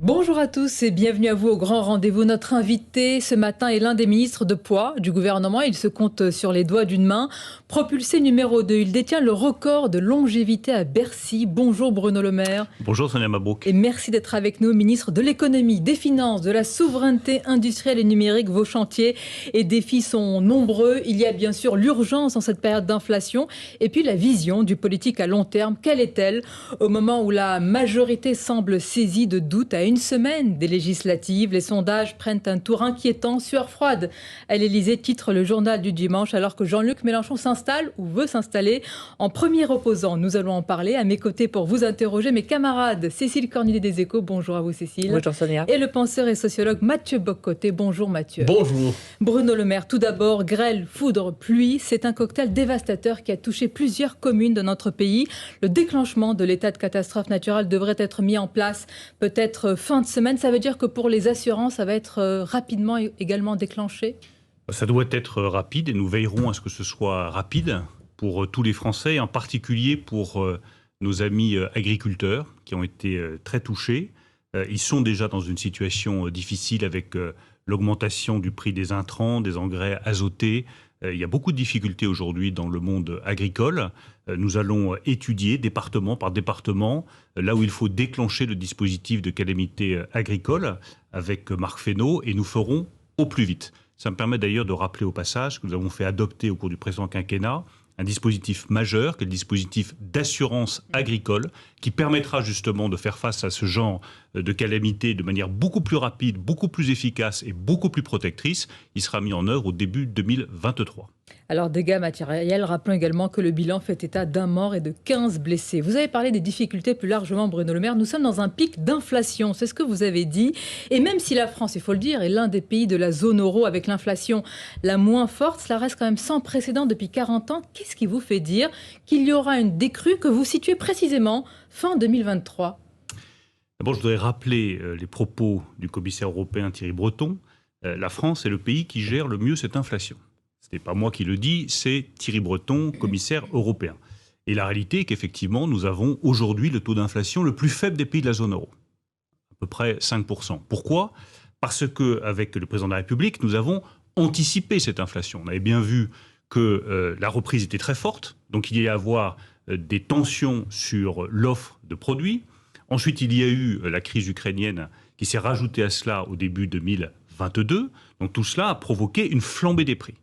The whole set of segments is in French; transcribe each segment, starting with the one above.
Bonjour à tous et bienvenue à vous au grand rendez-vous. Notre invité ce matin est l'un des ministres de poids du gouvernement. Il se compte sur les doigts d'une main. Propulsé numéro 2, il détient le record de longévité à Bercy. Bonjour Bruno Le Maire. Bonjour Sonia Mabrouk. Et merci d'être avec nous, ministre de l'économie, des finances, de la souveraineté industrielle et numérique. Vos chantiers et défis sont nombreux. Il y a bien sûr l'urgence en cette période d'inflation et puis la vision du politique à long terme. Quelle est-elle au moment où la majorité semble saisie de doutes à une semaine des législatives? Les sondages prennent un tour inquiétant. Sueur froide à l'Élysée, titre le journal du dimanche, alors que Jean-Luc Mélenchon s'installe ou veut s'installer en premier opposant. Nous allons en parler. À mes côtés pour vous interroger, mes camarades Cécile Cornudet des Échos. Bonjour à vous Cécile. Bonjour Sonia. Et le penseur et sociologue Mathieu Bock-Côté. Bonjour Mathieu. Bonjour. Bruno Le Maire, tout d'abord, grêle, foudre, pluie, c'est un cocktail dévastateur qui a touché plusieurs communes de notre pays. Le déclenchement de l'état de catastrophe naturelle devrait être mis en place peut-être fin de semaine. Ça veut dire que pour les assurances, ça va être rapidement également déclenché? Ça doit être rapide et nous veillerons à ce que ce soit rapide pour tous les Français, en particulier pour nos amis agriculteurs qui ont été très touchés. Ils sont déjà dans une situation difficile avec l'augmentation du prix des intrants, des engrais azotés. Il y a beaucoup de difficultés aujourd'hui dans le monde agricole. Nous allons étudier département par département là où il faut déclencher le dispositif de calamité agricole avec Marc Fesneau et nous ferons au plus vite. Ça me permet d'ailleurs de rappeler au passage que nous avons fait adopter au cours du précédent quinquennat un dispositif majeur, qui est le dispositif d'assurance agricole, qui permettra justement de faire face à ce genre de calamité de manière beaucoup plus rapide, beaucoup plus efficace et beaucoup plus protectrice. Il sera mis en œuvre au début 2023. Alors, dégâts matériels, rappelons également que le bilan fait état d'un mort et de 15 blessés. Vous avez parlé des difficultés plus largement, Bruno Le Maire. Nous sommes dans un pic d'inflation, c'est ce que vous avez dit. Et même si la France, il faut le dire, est l'un des pays de la zone euro avec l'inflation la moins forte, cela reste quand même sans précédent depuis 40 ans. Qu'est-ce qui vous fait dire qu'il y aura une décrue que vous situez précisément fin 2023 ? D'abord, je voudrais rappeler les propos du commissaire européen Thierry Breton. La France est le pays qui gère le mieux cette inflation. Ce n'est pas moi qui le dis, c'est Thierry Breton, commissaire européen. Et la réalité est qu'effectivement, nous avons aujourd'hui le taux d'inflation le plus faible des pays de la zone euro, à peu près 5%. Pourquoi ? Parce qu'avec le président de la République, nous avons anticipé cette inflation. On avait bien vu que la reprise était très forte, donc il y allait y avoir des tensions sur l'offre de produits. Ensuite, il y a eu la crise ukrainienne qui s'est rajoutée à cela au début 2022. Donc tout cela a provoqué une flambée des prix,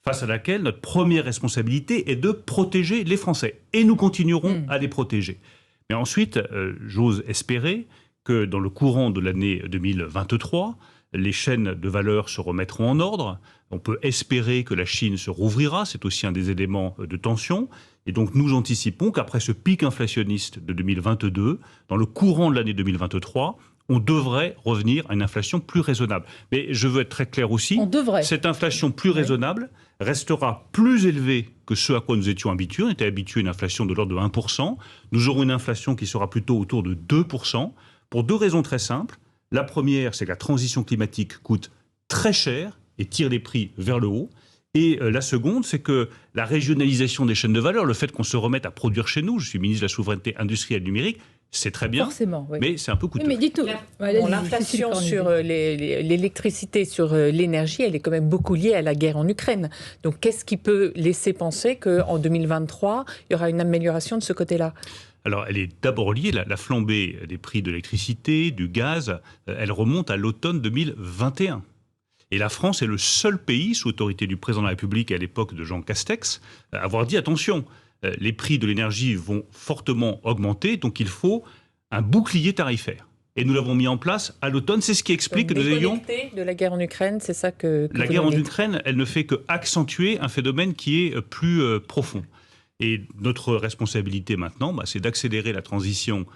face à laquelle notre première responsabilité est de protéger les Français. Et nous continuerons à les protéger. Mais ensuite, j'ose espérer que dans le courant de l'année 2023, les chaînes de valeur se remettront en ordre. On peut espérer que la Chine se rouvrira, c'est aussi un des éléments de tension. Et donc nous anticipons qu'après ce pic inflationniste de 2022, dans le courant de l'année 2023, on devrait revenir à une inflation plus raisonnable. Mais je veux être très clair aussi, cette inflation plus raisonnable restera plus élevée que ce à quoi nous étions habitués. On était habitués à une inflation de l'ordre de 1%. Nous aurons une inflation qui sera plutôt autour de 2%, pour deux raisons très simples. La première, c'est que la transition climatique coûte très cher et tire les prix vers le haut. Et la seconde, c'est que la régionalisation des chaînes de valeur, le fait qu'on se remette à produire chez nous, je suis ministre de la souveraineté industrielle et numérique, c'est très bien, mais c'est un peu coûteux. Mais dites-nous, l'inflation sur l'électricité, sur l'énergie, elle est quand même beaucoup liée à la guerre en Ukraine. Donc qu'est-ce qui peut laisser penser qu'en 2023, il y aura une amélioration de ce côté-là ? Alors, elle est d'abord liée, la flambée des prix de l'électricité, du gaz, elle remonte à l'automne 2021. Et la France est le seul pays, sous autorité du président de la République à l'époque de Jean Castex, à avoir dit attention, les prix de l'énergie vont fortement augmenter, donc il faut un bouclier tarifaire. Et nous l'avons mis en place à l'automne, c'est ce qui explique que nous ayons... de la guerre en Ukraine, c'est ça que la guerre en Ukraine, elle ne fait qu'accentuer un phénomène qui est plus profond. Et notre responsabilité maintenant, c'est d'accélérer la transition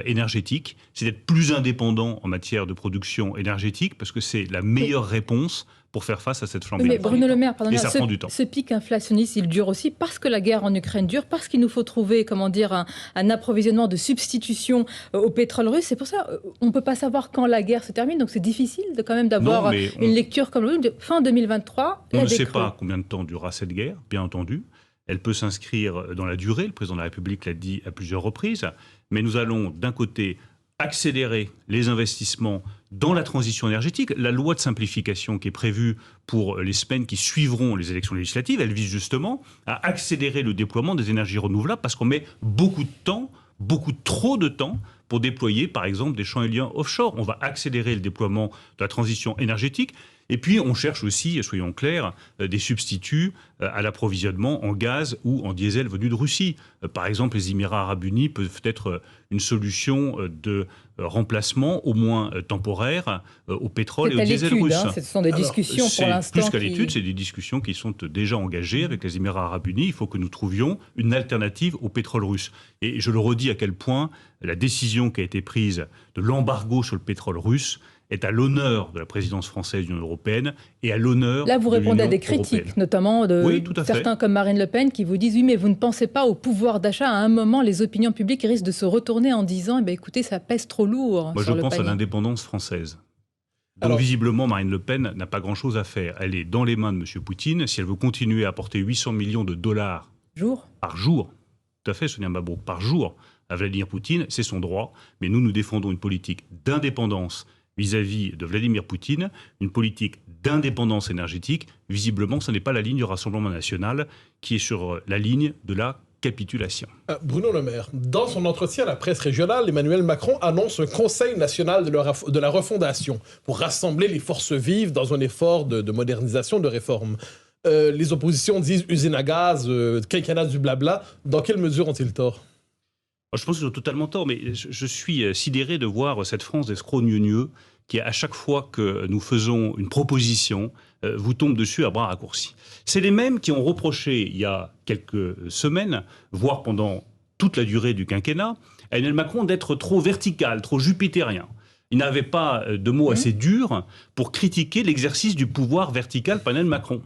énergétique, c'est d'être plus indépendant en matière de production énergétique, parce que c'est la meilleure réponse pour faire face à cette flambée. Mais Bruno Le Maire, et ça prend du temps. Ce pic inflationniste, il dure aussi parce que la guerre en Ukraine dure, parce qu'il nous faut trouver, un approvisionnement de substitution au pétrole russe. C'est pour ça on ne peut pas savoir quand la guerre se termine, donc c'est difficile quand même d'avoir une lecture comme fin 2023. On ne sait pas combien de temps durera cette guerre, bien entendu. Elle peut s'inscrire dans la durée, le président de la République l'a dit à plusieurs reprises, mais nous allons d'un côté accélérer les investissements dans la transition énergétique. La loi de simplification qui est prévue pour les semaines qui suivront les élections législatives, elle vise justement à accélérer le déploiement des énergies renouvelables parce qu'on met beaucoup de temps, beaucoup trop de temps pour déployer, par exemple, des champs éoliens offshore. On va accélérer le déploiement de la transition énergétique. Et puis, on cherche aussi, soyons clairs, des substituts à l'approvisionnement en gaz ou en diesel venu de Russie. Par exemple, les Émirats arabes unis peuvent être une solution de remplacement, au moins temporaire, au pétrole et au diesel russe. Ce sont des discussions pour l'instant. Plus qu'à l'étude, c'est des discussions qui sont déjà engagées avec les Émirats arabes unis. Il faut que nous trouvions une alternative au pétrole russe. Et je le redis à quel point la décision qui a été prise de l'embargo sur le pétrole russe est à l'honneur de la présidence française de l'Union européenne et à l'honneur de l'Union européenne. Là, vous répondez à des critiques, notamment de certains comme Marine Le Pen, qui vous disent « Oui, mais vous ne pensez pas au pouvoir d'achat. À un moment, les opinions publiques risquent de se retourner en disant eh « Écoutez, ça pèse trop lourd. » Moi, je pense à l'indépendance française. Donc, visiblement, Marine Le Pen n'a pas grand-chose à faire. Elle est dans les mains de M. Poutine. Si elle veut continuer à apporter 800 millions de dollars par jour, tout à fait, Sonia Mabrouk, par jour, à Vladimir Poutine, c'est son droit. Mais nous défendons une politique d'indépendance vis-à-vis de Vladimir Poutine, une politique d'indépendance énergétique. Visiblement, ce n'est pas la ligne du Rassemblement national qui est sur la ligne de la capitulation. Bruno Le Maire, dans son entretien à la presse régionale, Emmanuel Macron annonce un conseil national de la refondation pour rassembler les forces vives dans un effort de modernisation, de réforme. Les oppositions disent usine à gaz, quinquennat du blabla. Dans quelle mesure ont-ils tort ? Je pense qu'ils ont totalement tort, mais je suis sidéré de voir cette France d'escrocs gneugneux qui, à chaque fois que nous faisons une proposition, vous tombe dessus à bras raccourcis. C'est les mêmes qui ont reproché, il y a quelques semaines, voire pendant toute la durée du quinquennat, à Emmanuel Macron d'être trop vertical, trop jupitérien. Il n'avait pas de mots assez durs pour critiquer l'exercice du pouvoir vertical par Emmanuel Macron.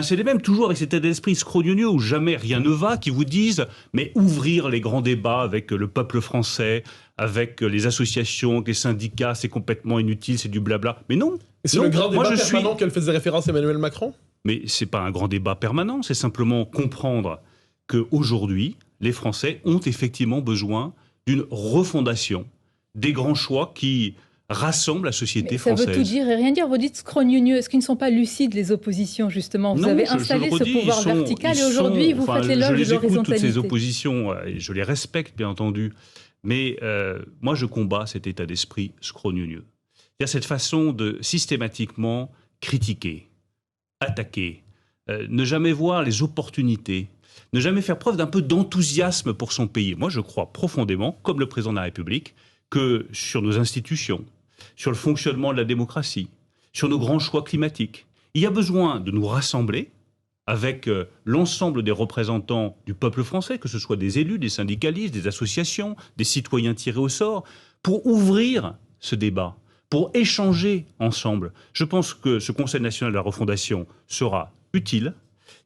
C'est les mêmes, toujours avec cet état d'esprit scrogneux où jamais rien ne va, qui vous disent mais ouvrir les grands débats avec le peuple français, avec les associations, les syndicats, c'est complètement inutile, c'est du blabla. Mais non. Et c'est le grand débat permanent qu'elle faisait référence à Emmanuel Macron ? Mais c'est pas un grand débat permanent, c'est simplement comprendre qu'aujourd'hui, les Français ont effectivement besoin d'une refondation des grands choix qui rassemble la société française. Ça veut tout dire et rien dire. Vous dites scrogneux. Est-ce qu'ils ne sont pas lucides, les oppositions, justement ? Vous avez installé ce pouvoir vertical et aujourd'hui, vous faites l'éloge de l'horizontalité. Je les écoute, toutes ces oppositions, et je les respecte, bien entendu. Mais moi, je combats cet état d'esprit scrogneux. Il y a cette façon de systématiquement critiquer, attaquer, ne jamais voir les opportunités, ne jamais faire preuve d'un peu d'enthousiasme pour son pays. Moi, je crois profondément, comme le président de la République, que sur nos institutions, sur le fonctionnement de la démocratie, sur nos grands choix climatiques, il y a besoin de nous rassembler avec l'ensemble des représentants du peuple français, que ce soit des élus, des syndicalistes, des associations, des citoyens tirés au sort, pour ouvrir ce débat, pour échanger ensemble. Je pense que ce Conseil national de la refondation sera utile,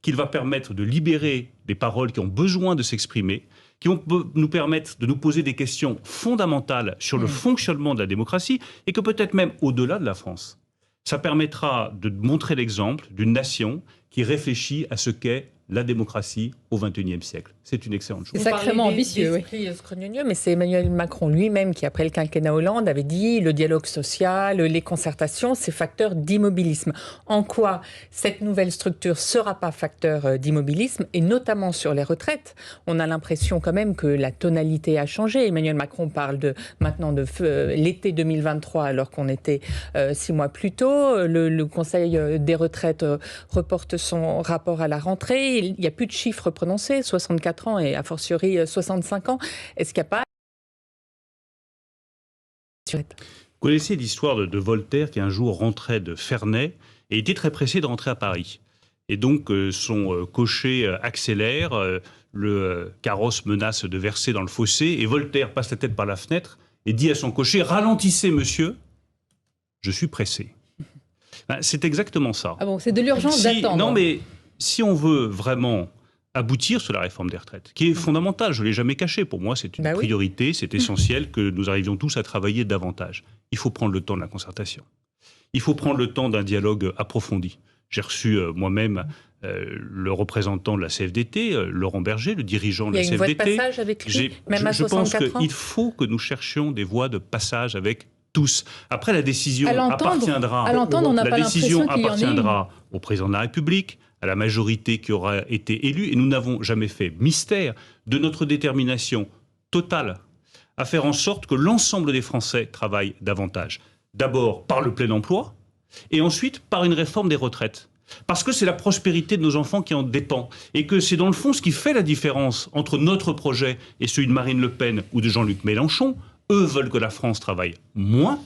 qu'il va permettre de libérer des paroles qui ont besoin de s'exprimer, qui vont nous permettre de nous poser des questions fondamentales sur le fonctionnement de la démocratie et que peut-être même au-delà de la France, ça permettra de montrer l'exemple d'une nation qui réfléchit à ce qu'est la démocratie au XXIe siècle. C'est une excellente chose. C'est sacrément ambitieux, oui. Mais c'est Emmanuel Macron lui-même qui, après le quinquennat Hollande, avait dit le dialogue social, les concertations, c'est facteur d'immobilisme. En quoi cette nouvelle structure ne sera pas facteur d'immobilisme, et notamment sur les retraites? On a l'impression quand même que la tonalité a changé. Emmanuel Macron parle maintenant de l'été 2023, alors qu'on était 6 mois plus tôt. Le Conseil des retraites reporte son rapport à la rentrée. Il n'y a plus de chiffres prononcés, 64 ans et a fortiori 65 ans. Est-ce qu'il n'y a pas... Vous connaissez l'histoire de Voltaire qui un jour rentrait de Ferney et était très pressé de rentrer à Paris. Et donc son cocher accélère, le carrosse menace de verser dans le fossé et Voltaire passe la tête par la fenêtre et dit à son cocher « Ralentissez, monsieur, je suis pressé ». C'est exactement ça. Ah bon, c'est de l'urgence d'attendre. Non, mais si on veut vraiment aboutir sur la réforme des retraites, qui est fondamentale, je ne l'ai jamais caché, pour moi c'est une priorité, c'est essentiel que nous arrivions tous à travailler davantage. Il faut prendre le temps de la concertation. Il faut prendre le temps d'un dialogue approfondi. J'ai reçu moi-même le représentant de la CFDT, Laurent Berger, le dirigeant de la CFDT. Il y a une voie de passage avec lui, même à 64 ans. Je pense qu'il faut que nous cherchions des voies de passage avec tous. Après, la décision appartiendra au président de la République, à la majorité qui aura été élue, et nous n'avons jamais fait mystère de notre détermination totale à faire en sorte que l'ensemble des Français travaillent davantage. D'abord par le plein emploi, et ensuite par une réforme des retraites. Parce que c'est la prospérité de nos enfants qui en dépend. Et que c'est dans le fond ce qui fait la différence entre notre projet et celui de Marine Le Pen ou de Jean-Luc Mélenchon. Eux veulent que la France travaille moins.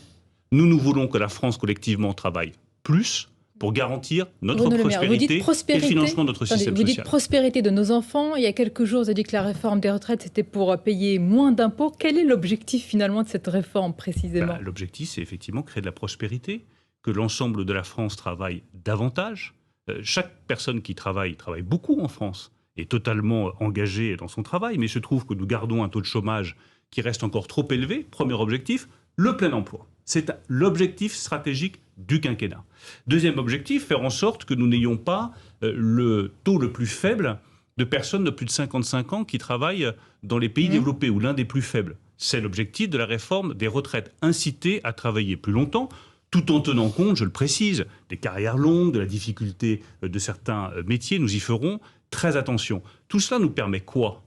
Nous voulons que la France collectivement travaille plus pour garantir notre prospérité et le financement de notre système social. Vous dites prospérité de nos enfants. Il y a quelques jours, vous avez dit que la réforme des retraites, c'était pour payer moins d'impôts. Quel est l'objectif finalement de cette réforme précisément ? L'objectif, c'est effectivement créer de la prospérité, que l'ensemble de la France travaille davantage. Chaque personne qui travaille beaucoup en France, est totalement engagée dans son travail, mais il se trouve que nous gardons un taux de chômage qui reste encore trop élevé. Premier objectif, le plein emploi. C'est l'objectif stratégique du quinquennat. Deuxième objectif, faire en sorte que nous n'ayons pas le taux le plus faible de personnes de plus de 55 ans qui travaillent dans les pays développés, ou l'un des plus faibles. C'est l'objectif de la réforme des retraites. Inciter à travailler plus longtemps, tout en tenant compte, je le précise, des carrières longues, de la difficulté de certains métiers. Nous y ferons très attention. Tout cela nous permet quoi ?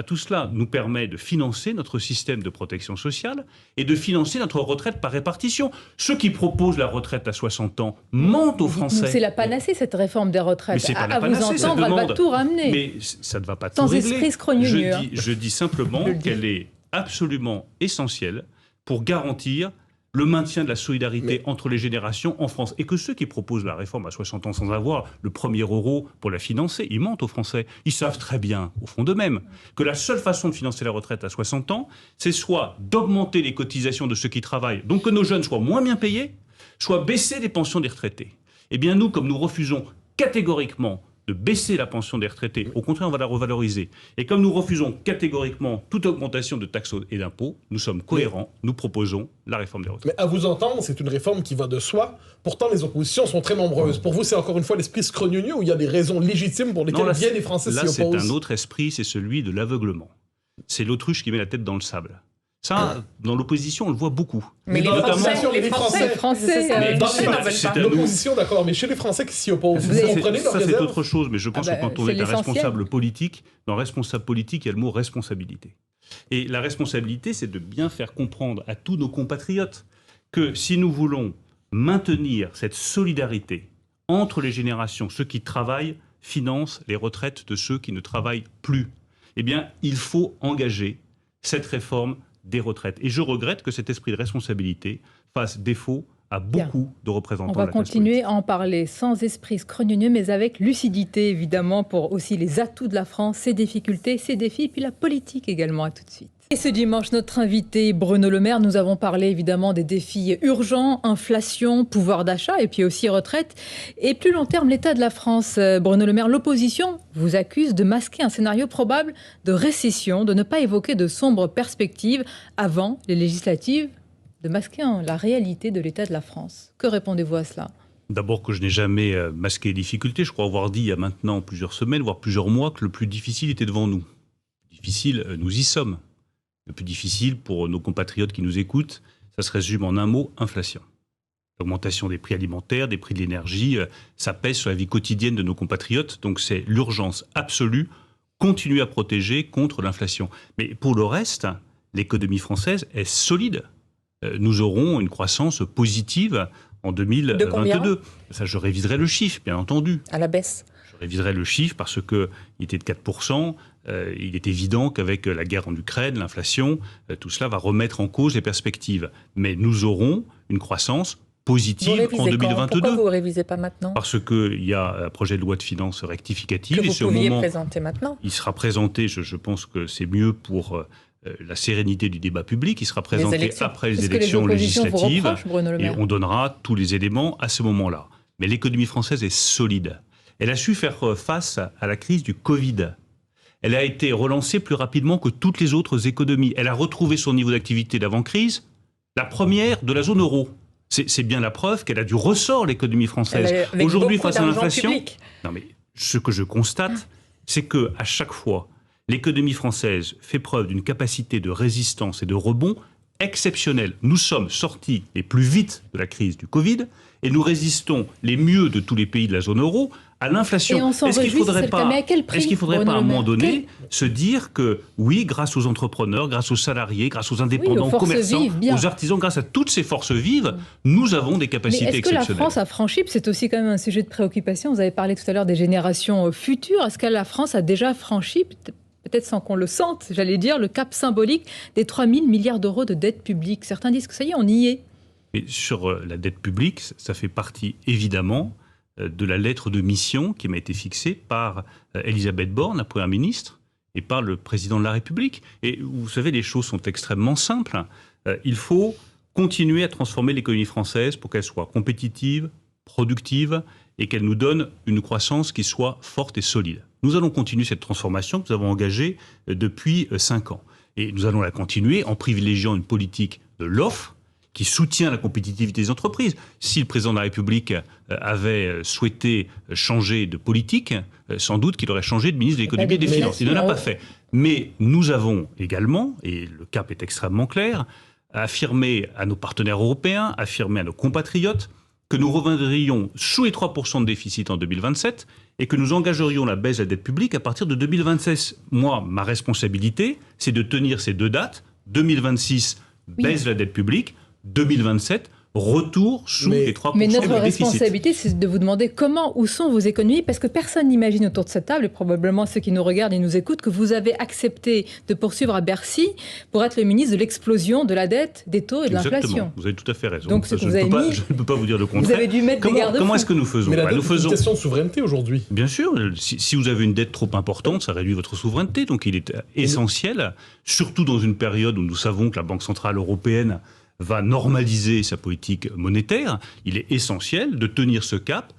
Tout cela nous permet de financer notre système de protection sociale et de financer notre retraite par répartition. Ceux qui proposent la retraite à 60 ans mentent aux Français. C'est la panacée, cette réforme des retraites. Mais c'est pas la panacée, vous entendre, elle va tout ramener. Mais ça ne va pas tout sans régler. Esprit scrogneux. Je dis simplement qu'elle est absolument essentielle pour garantir le maintien de la solidarité entre les générations en France. Et que ceux qui proposent la réforme à 60 ans sans avoir le premier euro pour la financer, ils mentent aux Français. Ils savent très bien, au fond d'eux-mêmes, que la seule façon de financer la retraite à 60 ans, c'est soit d'augmenter les cotisations de ceux qui travaillent, donc que nos jeunes soient moins bien payés, soit baisser les pensions des retraités. Eh bien nous, comme nous refusons catégoriquement de baisser la pension des retraités, au contraire on va la revaloriser, et comme nous refusons catégoriquement toute augmentation de taxes et d'impôts, nous sommes cohérents, nous proposons la réforme des retraites. Mais à vous entendre, c'est une réforme qui va de soi, pourtant les oppositions sont très nombreuses. Pour vous, c'est encore une fois l'esprit scrogneux ou il y a des raisons légitimes pour lesquelles bien des Français s'y opposent? Là, c'est un autre esprit, c'est celui de l'aveuglement. C'est l'autruche qui met la tête dans le sable. Ça, dans l'opposition, on le voit beaucoup. Mais notamment les Français l'opposition, d'accord, mais chez les Français qui s'y opposent, vous comprenez leur ça, c'est réserve? autre chose, mais je pense que quand on est un responsable politique, dans responsable politique, il y a le mot responsabilité. Et la responsabilité, c'est de bien faire comprendre à tous nos compatriotes que si nous voulons maintenir cette solidarité entre les générations, ceux qui travaillent financent les retraites de ceux qui ne travaillent plus, eh bien, il faut engager cette réforme des retraites. Et je regrette que cet esprit de responsabilité fasse défaut à beaucoup de représentants de la classe politique. On va continuer à en parler sans esprit scrogneux, mais avec lucidité, évidemment, pour aussi les atouts de la France, ses difficultés, ses défis, puis la politique également. À tout de suite. Et ce dimanche, notre invité Bruno Le Maire, nous avons parlé évidemment des défis urgents, inflation, pouvoir d'achat et puis aussi retraite. Et plus long terme, l'état de la France. Bruno Le Maire, l'opposition vous accuse de masquer un scénario probable de récession, de ne pas évoquer de sombres perspectives avant les législatives, de masquer la réalité de l'état de la France. Que répondez-vous à cela ? D'abord que je n'ai jamais masqué les difficultés. Je crois avoir dit il y a maintenant plusieurs semaines, voire plusieurs mois, que le plus difficile était devant nous. Difficile, nous y sommes. Le plus difficile pour nos compatriotes qui nous écoutent, ça se résume en un mot, inflation. L'augmentation des prix alimentaires, des prix de l'énergie, ça pèse sur la vie quotidienne de nos compatriotes. Donc c'est l'urgence absolue, continuer à protéger contre l'inflation. Mais pour le reste, l'économie française est solide. Nous aurons une croissance positive en 2022. Ça, je réviserai le chiffre, bien entendu. À la baisse. Je réviserai le chiffre parce qu'il était de 4%. Il est évident qu'avec la guerre en Ukraine, l'inflation, tout cela va remettre en cause les perspectives. Mais nous aurons une croissance positive en 2022. Pourquoi vous ne révisez pas maintenant? Parce qu'il y a un projet de loi de finances rectificative. Que vous pouviez présenter maintenant. Il sera présenté, je pense que c'est mieux pour la sérénité du débat public. Il sera présenté après les élections législatives. Et on donnera tous les éléments à ce moment-là. Mais l'économie française est solide. Elle a su faire face à la crise du Covid. Elle a été relancée plus rapidement que toutes les autres économies. Elle a retrouvé son niveau d'activité d'avant-crise, la première de la zone euro. C'est bien la preuve qu'elle a du ressort, l'économie française. Aujourd'hui, face à l'inflation... Non mais ce que je constate, c'est qu'à chaque fois, l'économie française fait preuve d'une capacité de résistance et de rebond exceptionnelle. Nous sommes sortis les plus vite de la crise du Covid et nous résistons les mieux de tous les pays de la zone euro à l'inflation. Et on s'en réjouit, c'est le cas, mais à quel prix, est-ce qu'il ne faudrait pas, à un moment donné, Quel... se dire que, oui, grâce aux entrepreneurs, grâce aux salariés, grâce aux indépendants, aux commerçants, aux artisans, grâce à toutes ces forces vives, nous avons des capacités exceptionnelles. Est-ce que la France a franchi, c'est aussi quand même un sujet de préoccupation, vous avez parlé tout à l'heure des générations futures, est-ce que la France a déjà franchi, peut-être sans qu'on le sente, j'allais dire, le cap symbolique des 3 000 milliards d'euros de dette publique? Certains disent que ça y est, on y est. Et sur la dette publique, ça fait partie évidemment de la lettre de mission qui m'a été fixée par Elisabeth Borne, la Première ministre, et par le Président de la République. Et vous savez, les choses sont extrêmement simples. Il faut continuer à transformer l'économie française pour qu'elle soit compétitive, productive, et qu'elle nous donne une croissance qui soit forte et solide. Nous allons continuer cette transformation que nous avons engagée depuis 5 ans. Et nous allons la continuer en privilégiant une politique de l'offre, qui soutient la compétitivité des entreprises. Si le président de la République avait souhaité changer de politique, sans doute qu'il aurait changé de ministre de l'économie et des finances. Il ne l'a pas fait. Mais nous avons également, et le cap est extrêmement clair, affirmé à nos partenaires européens, affirmé à nos compatriotes, que nous reviendrions sous les 3% de déficit en 2027 et que nous engagerions la baisse de la dette publique à partir de 2026. Moi, ma responsabilité, c'est de tenir ces 2 dates. 2026, baisse de la dette publique. 2027, retour sous les 3% de déficit. Mais notre responsabilité, c'est de vous demander où sont vos économies, parce que personne n'imagine autour de cette table, et probablement ceux qui nous regardent et nous écoutent, que vous avez accepté de poursuivre à Bercy pour être le ministre de l'explosion de la dette, des taux et de l'inflation. Vous avez tout à fait raison. Donc, je ne peux pas vous dire le contraire. Vous avez dû mettre des garde-fous. Comment est-ce que nous faisons? Mais la dette, c'est une question de souveraineté aujourd'hui. Bien sûr. Si vous avez une dette trop importante, ça réduit votre souveraineté. Donc il est essentiel, surtout dans une période où nous savons que la Banque centrale européenne va normaliser sa politique monétaire, il est essentiel de tenir ce cap,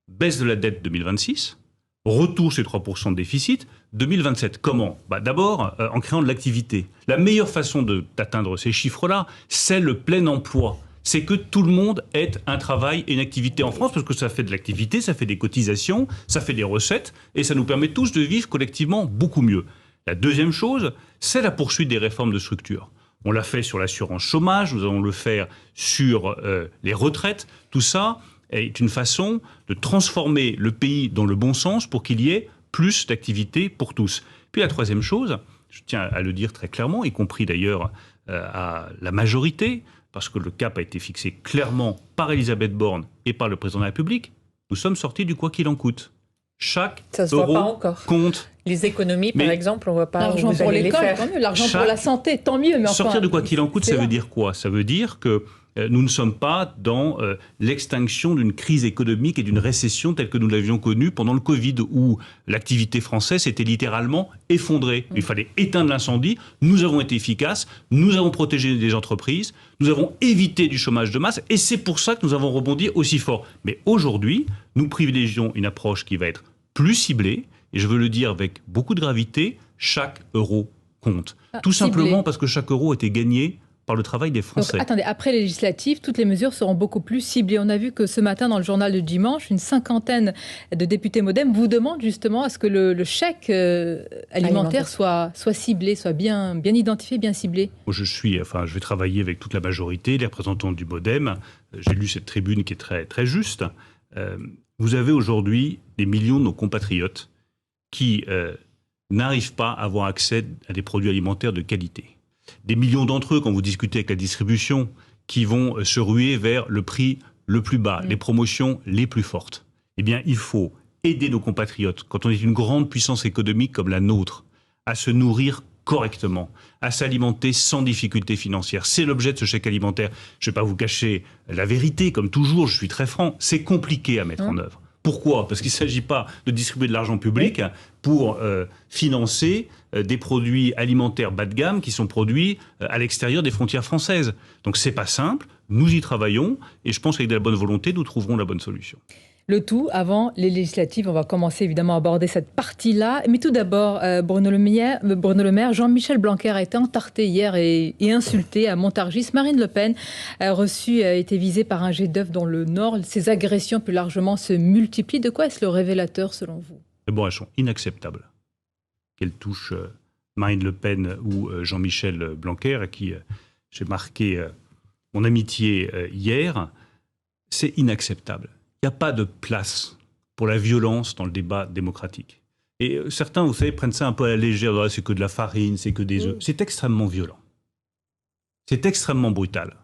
baisse de la dette 2026, retour sur 3% de déficit 2027. Comment? D'abord, en créant de l'activité. La meilleure façon d'atteindre ces chiffres-là, c'est le plein emploi. C'est que tout le monde ait un travail et une activité en France, parce que ça fait de l'activité, ça fait des cotisations, ça fait des recettes, et ça nous permet tous de vivre collectivement beaucoup mieux. La deuxième chose, c'est la poursuite des réformes de structure. On l'a fait sur l'assurance chômage, nous allons le faire sur les retraites. Tout ça est une façon de transformer le pays dans le bon sens pour qu'il y ait plus d'activités pour tous. Puis la troisième chose, je tiens à le dire très clairement, y compris d'ailleurs à la majorité, parce que le cap a été fixé clairement par Elisabeth Borne et par le président de la République, nous sommes sortis du quoi qu'il en coûte. Chaque euro compte. Les économies, par exemple, on ne voit pas l'argent pour l'école, tant mieux. L'argent pour la santé, tant mieux. Mais sortir de quoi qu'il en coûte, ça veut dire quoi? Ça veut dire que nous ne sommes pas dans l'extinction d'une crise économique et d'une récession telle que nous l'avions connue pendant le Covid, où l'activité française était littéralement effondrée. Il fallait éteindre l'incendie. Nous avons été efficaces. Nous avons protégé les entreprises. Nous avons évité du chômage de masse. Et c'est pour ça que nous avons rebondi aussi fort. Mais aujourd'hui, nous privilégions une approche qui va être plus ciblée. Et je veux le dire avec beaucoup de gravité, chaque euro compte. Tout simplement parce que chaque euro a été gagné par le travail des Français. Donc, attendez, après les législatives, toutes les mesures seront beaucoup plus ciblées. On a vu que ce matin, dans le journal de dimanche, une 50aine de députés MoDem vous demandent justement à ce que le chèque alimentaire soit ciblé, soit bien identifié, bien ciblé. Je vais travailler avec toute la majorité, les représentants du MoDem. J'ai lu cette tribune qui est très, très juste. Vous avez aujourd'hui des millions de nos compatriotes qui n'arrivent pas à avoir accès à des produits alimentaires de qualité. Des millions d'entre eux, quand vous discutez avec la distribution, qui vont se ruer vers le prix le plus bas, les promotions les plus fortes. Eh bien, il faut aider nos compatriotes, quand on est une grande puissance économique comme la nôtre, à se nourrir correctement, à s'alimenter sans difficulté financière. C'est l'objet de ce chèque alimentaire. Je ne vais pas vous cacher la vérité, comme toujours, je suis très franc, c'est compliqué à mettre en œuvre. Pourquoi? Parce qu'il ne s'agit pas de distribuer de l'argent public pour financer des produits alimentaires bas de gamme qui sont produits à l'extérieur des frontières françaises. Donc c'est pas simple, nous y travaillons et je pense qu'avec de la bonne volonté, nous trouverons la bonne solution. Le tout avant les législatives. On va commencer évidemment à aborder cette partie-là. Mais tout d'abord, Bruno Le Maire, Jean-Michel Blanquer a été entarté hier et insulté à Montargis. Marine Le Pen a été visée par un jet d'œuf dans le Nord. Ces agressions plus largement se multiplient. De quoi est-ce le révélateur selon vous? Bon, elles sont inacceptables. Qu'elles touchent Marine Le Pen ou Jean-Michel Blanquer, à qui j'ai marqué mon amitié hier, c'est inacceptable. Il n'y a pas de place pour la violence dans le débat démocratique. Et certains, vous savez, prennent ça un peu à la légère. Ah, c'est que de la farine, c'est que des œufs. C'est extrêmement violent. C'est extrêmement brutal.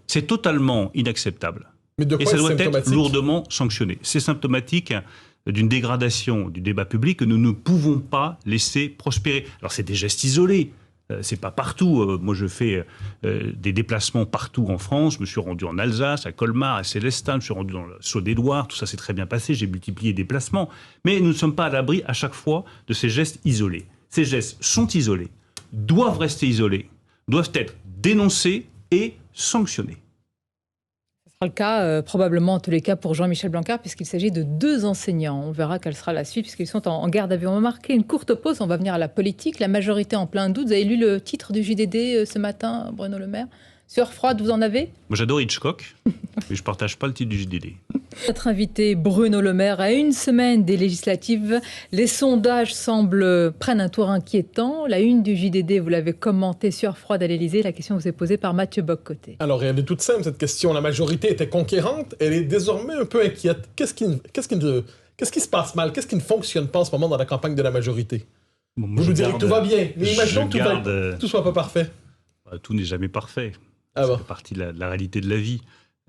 C'est totalement inacceptable. Mais de quoi et ça doit être lourdement sanctionné. C'est symptomatique d'une dégradation du débat public que nous ne pouvons pas laisser prospérer. Alors c'est des gestes isolés. C'est pas partout. Moi, je fais des déplacements partout en France. Je me suis rendu en Alsace, à Colmar, à Célestat. Je me suis rendu dans le Saône-et-Loire. Tout ça s'est très bien passé. J'ai multiplié les déplacements. Mais nous ne sommes pas à l'abri à chaque fois de ces gestes isolés. Ces gestes sont isolés, doivent rester isolés, doivent être dénoncés et sanctionnés. Ce sera le cas, probablement en tous les cas, pour Jean-Michel Blanquer, puisqu'il s'agit de 2 enseignants. On verra quelle sera la suite, puisqu'ils sont en garde à vue. On va marquer une courte pause, on va venir à la politique. La majorité en plein doute. Vous avez lu le titre du JDD ce matin, Bruno Le Maire? Sueur froide, vous en avez? Moi, j'adore Hitchcock, mais je ne partage pas le titre du JDD. Notre invité Bruno Le Maire, à une semaine des législatives, les sondages prennent un tour inquiétant. La une du JDD, vous l'avez commenté, sueur froide à l'Élysée. La question vous est posée par Mathieu Bock-Côté. Alors, elle est toute simple, cette question. La majorité était conquérante, elle est désormais un peu inquiète. Qu'est-ce qui se passe mal? Qu'est-ce qui ne fonctionne pas en ce moment dans la campagne de la majorité? Bon, vous nous direz que tout va bien, mais imaginons que tout soit pas parfait. Tout n'est jamais parfait. Ah bon. C'est partie de la réalité de la vie.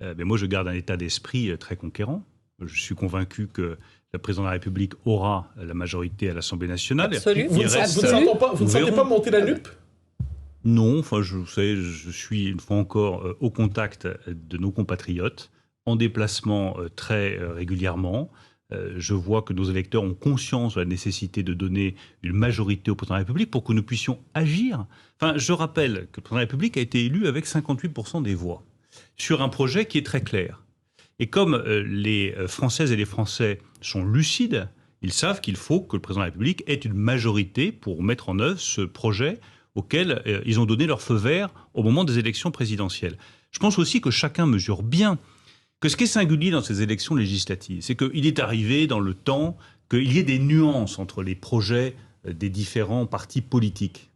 Mais moi, je garde un état d'esprit très conquérant. Je suis convaincu que le président de la République aura la majorité à l'Assemblée nationale. Absolument. Vous ne sentez pas monter la nupe? Non, enfin, vous savez, je suis une fois encore au contact de nos compatriotes, en déplacement très régulièrement. Je vois que nos électeurs ont conscience de la nécessité de donner une majorité au président de la République pour que nous puissions agir. Enfin, je rappelle que le président de la République a été élu avec 58% des voix sur un projet qui est très clair. Et comme les Françaises et les Français sont lucides, ils savent qu'il faut que le président de la République ait une majorité pour mettre en œuvre ce projet auquel ils ont donné leur feu vert au moment des élections présidentielles. Je pense aussi que chacun mesure bien que ce qui est singulier dans ces élections législatives, c'est qu'il est arrivé dans le temps qu'il y ait des nuances entre les projets des différents partis politiques.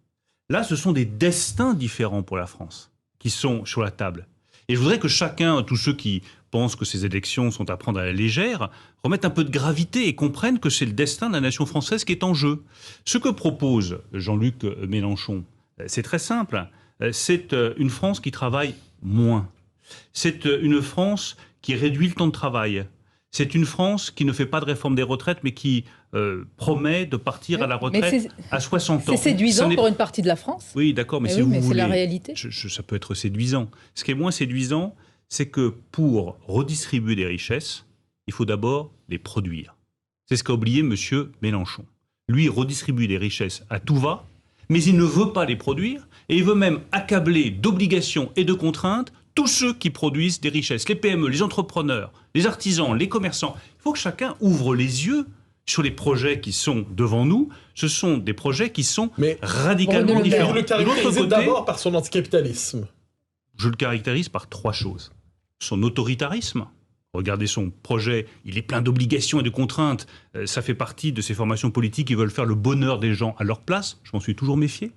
Là, ce sont des destins différents pour la France qui sont sur la table. Et je voudrais que chacun, tous ceux qui pensent que ces élections sont à prendre à la légère, remettent un peu de gravité et comprennent que c'est le destin de la nation française qui est en jeu. Ce que propose Jean-Luc Mélenchon, c'est très simple. C'est une France qui travaille moins. C'est une France qui réduit le temps de travail. C'est une France qui ne fait pas de réforme des retraites, mais qui promet de partir à la retraite à 60 ans. C'est séduisant pour une partie de la France. Oui, d'accord, mais si vous voulez... c'est la réalité. Ça peut être séduisant. Ce qui est moins séduisant, c'est que pour redistribuer des richesses, il faut d'abord les produire. C'est ce qu'a oublié M. Mélenchon. Lui, il redistribue des richesses à tout va, mais il ne veut pas les produire, et il veut même accabler d'obligations et de contraintes tous ceux qui produisent des richesses, les PME, les entrepreneurs, les artisans, les commerçants. Il faut que chacun ouvre les yeux sur les projets qui sont devant nous. Ce sont des projets qui sont radicalement différents. Vous le caractérisez d'abord par son anticapitalisme. Je le caractérise par 3 choses. Son autoritarisme. Regardez son projet, il est plein d'obligations et de contraintes. Ça fait partie de ces formations politiques qui veulent faire le bonheur des gens à leur place. Je m'en suis toujours méfié.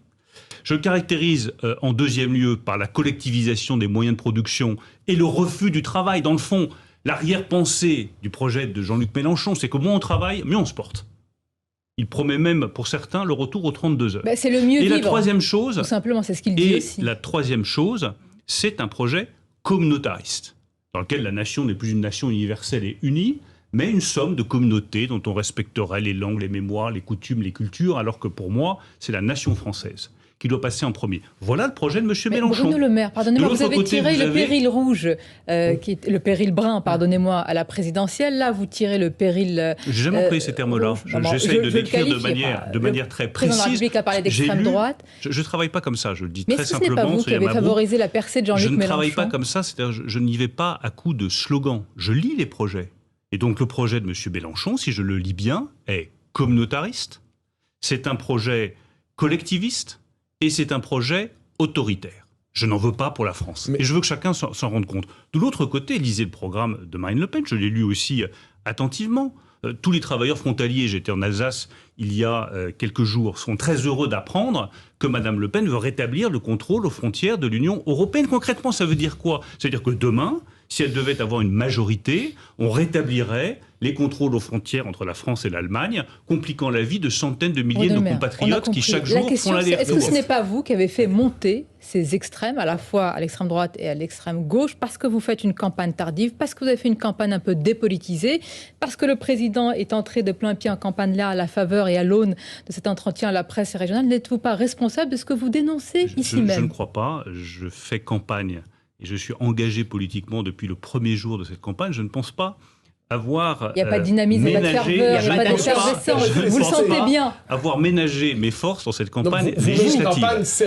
Je le caractérise en deuxième lieu par la collectivisation des moyens de production et le refus du travail. Dans le fond, l'arrière-pensée du projet de Jean-Luc Mélenchon, c'est que moins on travaille, mieux on se porte. Il promet même, pour certains, le retour aux 32 heures. C'est le mieux vivre. Et la troisième chose, tout simplement, c'est ce qu'il dit aussi. La troisième chose, c'est un projet communautariste, dans lequel la nation n'est plus une nation universelle et unie, mais une somme de communautés dont on respecterait les langues, les mémoires, les coutumes, les cultures, alors que pour moi, c'est la nation française qui doit passer en premier. Voilà le projet de M. Mélenchon. Bruno Le Maire, pardonnez-moi, vous avez tiré le péril rouge, qui est le péril brun, pardonnez-moi, à la présidentielle. Là, vous tirez le péril... J'ai jamais employé ces termes-là. J'essaie de décrire de manière très précise. Le président de la République a parlé d'extrême droite. Je ne travaille pas comme ça, je le dis mais très simplement. simplement. Mais ce n'est pas vous qui avez favorisé la percée de Jean-Luc Mélenchon? Je ne travaille pas comme ça, c'est-à-dire je n'y vais pas à coup de slogan. Je lis les projets. Et donc le projet de M. Mélenchon, si je le lis bien, est communautariste, c'est un projet collectiviste et c'est un projet autoritaire. Je n'en veux pas pour la France. Et je veux que chacun s'en rende compte. De l'autre côté, lisez le programme de Marine Le Pen, je l'ai lu aussi attentivement. Tous les travailleurs frontaliers, j'étais en Alsace il y a quelques jours, sont très heureux d'apprendre que Mme Le Pen veut rétablir le contrôle aux frontières de l'Union européenne. Concrètement, ça veut dire quoi? Ça veut dire que demain, si elle devait avoir une majorité, on rétablirait les contrôles aux frontières entre la France et l'Allemagne, compliquant la vie de centaines de milliers de nos compatriotes qui chaque jour font l'aller-retour. Est-ce que ce n'est pas vous qui avez fait monter ces extrêmes, à la fois à l'extrême droite et à l'extrême gauche, parce que vous faites une campagne tardive, parce que vous avez fait une campagne un peu dépolitisée, parce que le président est entré de plein pied en campagne là, à la faveur et à l'aune de cet entretien à la presse régionale? N'êtes-vous pas responsable de ce que vous dénoncez ici même? Je ne crois pas. Je fais campagne et je suis engagé politiquement depuis le premier jour de cette campagne. Je ne pense pas avoir il n'y a pas de dynamisme, il n'y a pas de ferveur, il n'y a pas d'effervescence. Vous le sentez bien. Avoir ménagé mes forces dans cette campagne législative.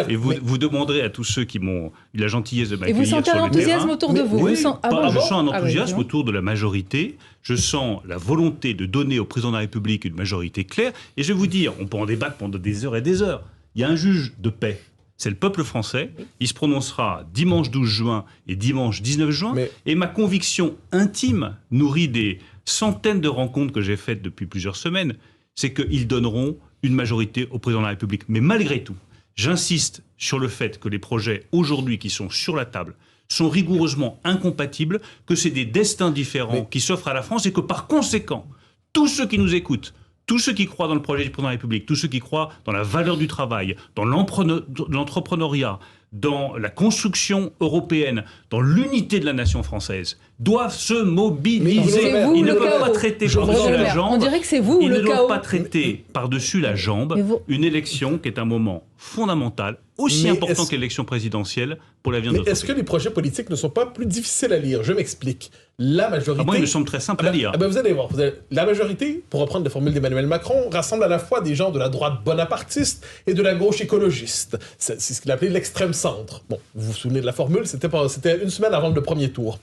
Et vous demanderez à tous ceux qui m'ont eu la gentillesse de m'accueillir sur le terrain. Et vous sentez un enthousiasme autour de vous? Oui, je sens un enthousiasme autour de la majorité. Je sens la volonté de donner au président de la République une majorité claire. Et je vais vous dire, on peut en débattre pendant des heures et des heures. Il y a un juge de paix. C'est le peuple français. Il se prononcera dimanche 12 juin et dimanche 19 juin. Et ma conviction intime, nourrie des centaines de rencontres que j'ai faites depuis plusieurs semaines, c'est qu'ils donneront une majorité au président de la République. Mais malgré tout, j'insiste sur le fait que les projets aujourd'hui qui sont sur la table sont rigoureusement incompatibles, que c'est des destins différents qui s'offrent à la France et que par conséquent, tous ceux qui nous écoutent, tous ceux qui croient dans le projet du président de la République, tous ceux qui croient dans la valeur du travail, dans l'entrepreneuriat, dans la construction européenne, dans l'unité de la nation française, doivent se mobiliser. Ils ne doivent pas traiter par-dessus la jambe. On dirait que c'est vous Ils le ne doivent pas traiter par-dessus la jambe une élection qui est un moment fondamental, aussi important que l'élection présidentielle pour l'avenir de notre pays. Est-ce que les projets politiques ne sont pas plus difficiles à lire? Je m'explique. La majorité... Moi, il me semble très simple à lire. Vous allez voir. La majorité, pour reprendre la formule d'Emmanuel Macron, rassemble à la fois des gens de la droite bonapartiste et de la gauche écologiste. C'est ce qu'il appelait l'extrême centre. Bon, vous vous souvenez de la formule, c'était une semaine avant le premier tour.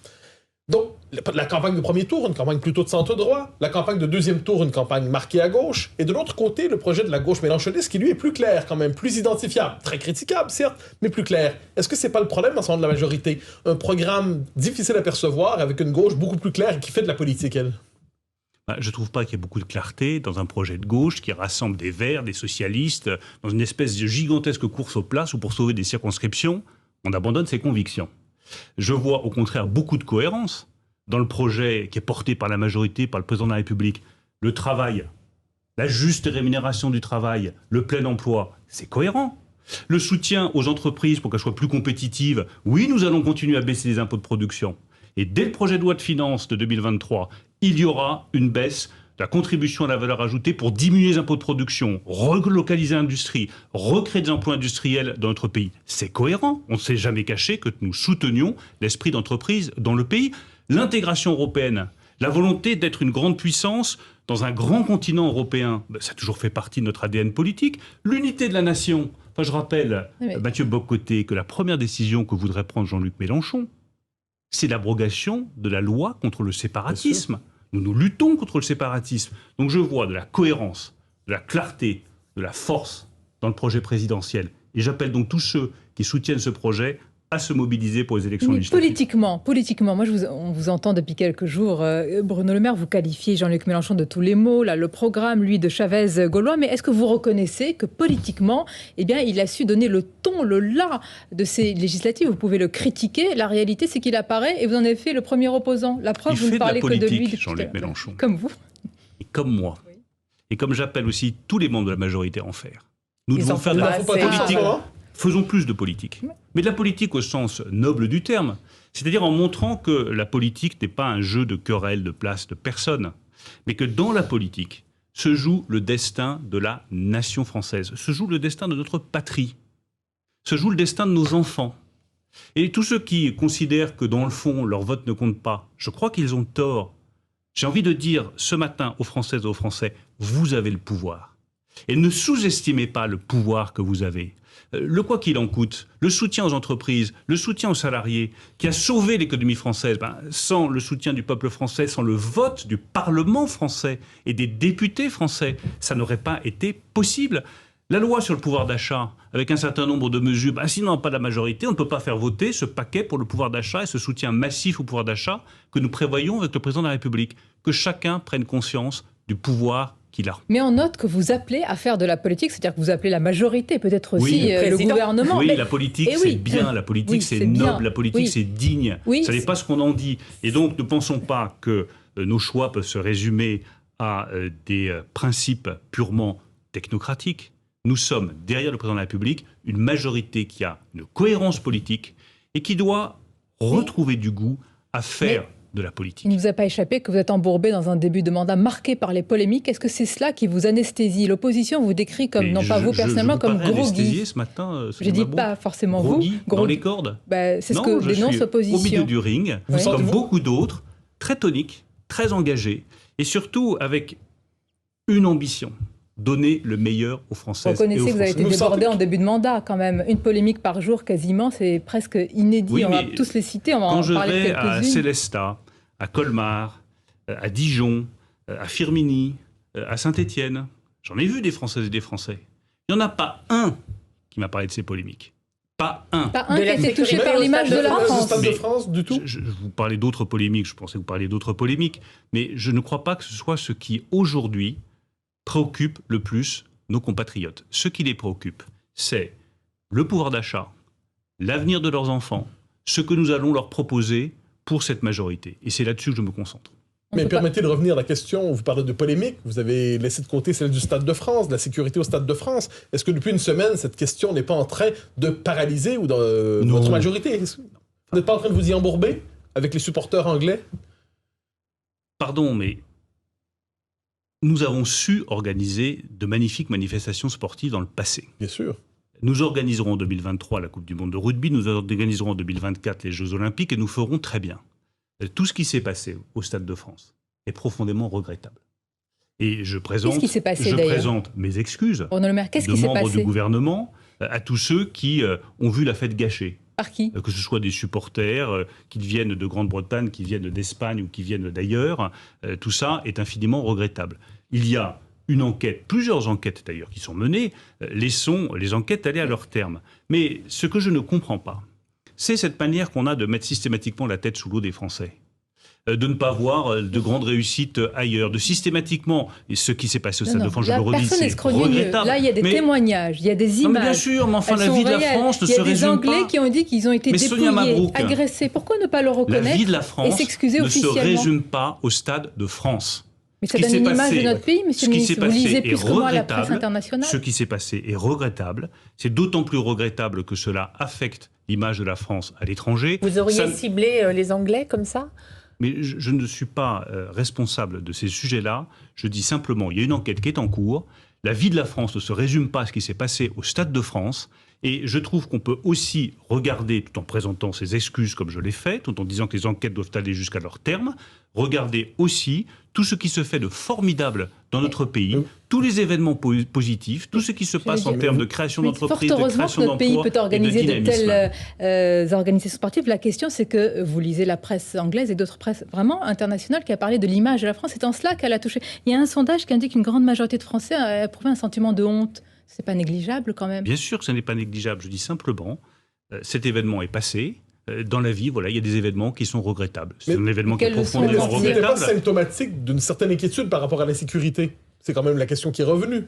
Donc, la campagne de premier tour, une campagne plutôt de centre-droit. La campagne de deuxième tour, une campagne marquée à gauche. Et de l'autre côté, le projet de la gauche mélenchoniste, qui lui est plus clair quand même, plus identifiable. Très critiquable, certes, mais plus clair. Est-ce que c'est pas le problème en ce moment de la majorité? Un programme difficile à percevoir avec une gauche beaucoup plus claire et qui fait de la politique, elle? Je ne trouve pas qu'il y ait beaucoup de clarté dans un projet de gauche qui rassemble des Verts, des socialistes, dans une espèce de gigantesque course aux places où pour sauver des circonscriptions, on abandonne ses convictions. Je vois au contraire beaucoup de cohérence dans le projet qui est porté par la majorité, par le président de la République. Le travail, la juste rémunération du travail, le plein emploi, c'est cohérent. Le soutien aux entreprises pour qu'elles soient plus compétitives, oui, nous allons continuer à baisser les impôts de production. Et dès le projet de loi de finances de 2023, il y aura une baisse de la contribution à la valeur ajoutée pour diminuer les impôts de production, relocaliser l'industrie, recréer des emplois industriels dans notre pays. C'est cohérent. On ne s'est jamais caché que nous soutenions l'esprit d'entreprise dans le pays. L'intégration européenne, la volonté d'être une grande puissance dans un grand continent européen, ça a toujours fait partie de notre ADN politique. L'unité de la nation. Enfin, je rappelle, Mathieu Bock-Côté, que la première décision que voudrait prendre Jean-Luc Mélenchon, c'est l'abrogation de la loi contre le séparatisme. Nous luttons contre le séparatisme. Donc je vois de la cohérence, de la clarté, de la force dans le projet présidentiel. Et j'appelle donc tous ceux qui soutiennent ce projet à se mobiliser pour les élections législatives. Politiquement, moi on vous entend depuis quelques jours, Bruno Le Maire, vous qualifiez Jean-Luc Mélenchon de tous les mots, là, le programme, lui, de Chavez gaulois, mais est-ce que vous reconnaissez que politiquement, eh bien, il a su donner le ton, le là de ces législatives? Vous pouvez le critiquer, la réalité c'est qu'il apparaît et vous en avez fait le premier opposant. La preuve, vous ne parlez que de lui. Jean-Luc Mélenchon. Comme vous. Et comme moi. Oui. Et comme j'appelle aussi tous les membres de la majorité à en faire. Nous devons faire de la politique. Faisons plus de politique. Mais de la politique au sens noble du terme. C'est-à-dire en montrant que la politique n'est pas un jeu de querelles, de place, de personnes. Mais que dans la politique se joue le destin de la nation française. Se joue le destin de notre patrie. Se joue le destin de nos enfants. Et tous ceux qui considèrent que dans le fond, leur vote ne compte pas, je crois qu'ils ont tort. J'ai envie de dire ce matin aux Françaises et aux Français, vous avez le pouvoir. Et ne sous-estimez pas le pouvoir que vous avez. Le quoi qu'il en coûte, le soutien aux entreprises, le soutien aux salariés, qui a sauvé l'économie française, sans le soutien du peuple français, sans le vote du Parlement français et des députés français, ça n'aurait pas été possible. La loi sur le pouvoir d'achat, avec un certain nombre de mesures, sinon pas la majorité, on ne peut pas faire voter ce paquet pour le pouvoir d'achat et ce soutien massif au pouvoir d'achat que nous prévoyons avec le président de la République. Que chacun prenne conscience du pouvoir qu'il a. Mais on note que vous appelez à faire de la politique, c'est-à-dire que vous appelez la majorité, peut-être aussi le gouvernement. Oui, la politique, c'est bien, la politique, c'est noble, la politique, c'est digne. Ça n'est pas ce qu'on en dit. Et donc, ne pensons pas que nos choix peuvent se résumer à des principes purement technocratiques. Nous sommes, derrière le président de la République, une majorité qui a une cohérence politique et qui doit retrouver du goût à faire de la politique. Il ne vous a pas échappé que vous êtes embourbé dans un début de mandat marqué par les polémiques. Est-ce que c'est cela qui vous anesthésie? L'opposition vous décrit comme, non pas vous personnellement, comme groggy. Ce matin, je ne dis pas forcément groggy, vous. Dans les cordes. C'est ce que dénonce l'opposition. Au milieu du ring, comme beaucoup d'autres, très tonique, très engagé, et surtout avec une ambition. Donner le meilleur aux Françaises et aux Français. Vous reconnaissez que vous avez été débordé en début de mandat, quand même. Une polémique par jour, quasiment, c'est presque inédit. Oui, on va tous les citer, on va en parler de quelques-unes. Quand je vais à Célestat, à Colmar, à Dijon, à Firminy, à Saint-Étienne, j'en ai vu des Françaises et des Français. Il n'y en a pas un qui m'a parlé de ces polémiques. Pas un. Pas un qui a été touché par l'image de la France. Stade de France, du tout. Je vous parlais d'autres polémiques, je pensais que vous parliez d'autres polémiques, mais je ne crois pas que ce soit ce qui, aujourd'hui, préoccupe le plus nos compatriotes. Ce qui les préoccupe, c'est le pouvoir d'achat, l'avenir de leurs enfants, ce que nous allons leur proposer pour cette majorité. Et c'est là-dessus que je me concentre. Mais permettez de revenir à la question, vous parlez de polémique, vous avez laissé de côté celle du Stade de France, de la sécurité au Stade de France. Est-ce que depuis une semaine, cette question n'est pas en train de paralyser ou votre majorité? Vous n'êtes pas en train de vous y embourber avec les supporters anglais? Pardon, mais nous avons su organiser de magnifiques manifestations sportives dans le passé. Bien sûr. Nous organiserons en 2023 la Coupe du Monde de rugby, nous organiserons en 2024 les Jeux Olympiques et nous ferons très bien. Tout ce qui s'est passé au Stade de France est profondément regrettable. Et je présente, mes excuses de membres du gouvernement à tous ceux qui ont vu la fête gâchée. Par qui? Que ce soit des supporters, qu'ils viennent de Grande-Bretagne, qu'ils viennent d'Espagne ou qu'ils viennent d'ailleurs, tout ça est infiniment regrettable. Il y a une enquête, plusieurs enquêtes d'ailleurs qui sont menées, laissons les enquêtes aller à leur terme. Mais ce que je ne comprends pas, c'est cette manière qu'on a de mettre systématiquement la tête sous l'eau des Français. De ne pas voir de grandes réussites ailleurs, de systématiquement, et ce qui s'est passé au Stade de France, je le redis, c'est regrettable. Là, il y a des témoignages, il y a des images. Bien sûr, mais enfin, la vie de la France ne se résume pas. Il y a des Anglais qui ont dit qu'ils ont été dépouillés, agressés. Pourquoi ne pas le reconnaître la vie de la France et s'excuser officiellement? Ne se résume pas au Stade de France. Mais ça donne une image de notre pays, monsieur le ministre. Vous lisez plus que moi la presse internationale. Ce qui s'est passé est regrettable. C'est d'autant plus regrettable que cela affecte l'image de la France à l'étranger. Vous auriez ciblé les Anglais comme ça? Mais je ne suis pas responsable de ces sujets-là. Je dis simplement, il y a une enquête qui est en cours. La vie de la France ne se résume pas à ce qui s'est passé au Stade de France. Et je trouve qu'on peut aussi regarder, tout en présentant ses excuses comme je l'ai fait, tout en disant que les enquêtes doivent aller jusqu'à leur terme, regarder aussi tout ce qui se fait de formidable dans notre pays, tous les événements positifs, tout ce qui se passe en termes de création d'entreprises, de création d'emplois et de dynamisme. Fort heureusement que notre pays peut organiser de telles organisations sportives. La question, c'est que vous lisez la presse anglaise et d'autres presses vraiment internationales qui a parlé de l'image de la France. C'est en cela qu'elle a touché. Il y a un sondage qui indique qu'une grande majorité de Français a éprouvé un sentiment de honte. C'est pas négligeable quand même. Bien sûr que ce n'est pas négligeable. Je dis simplement, cet événement est passé. Dans la vie, voilà, il y a des événements qui sont regrettables. C'est un événement qui est profondément regrettable. Ce n'est pas symptomatique d'une certaine inquiétude par rapport à la sécurité. C'est quand même la question qui est revenue.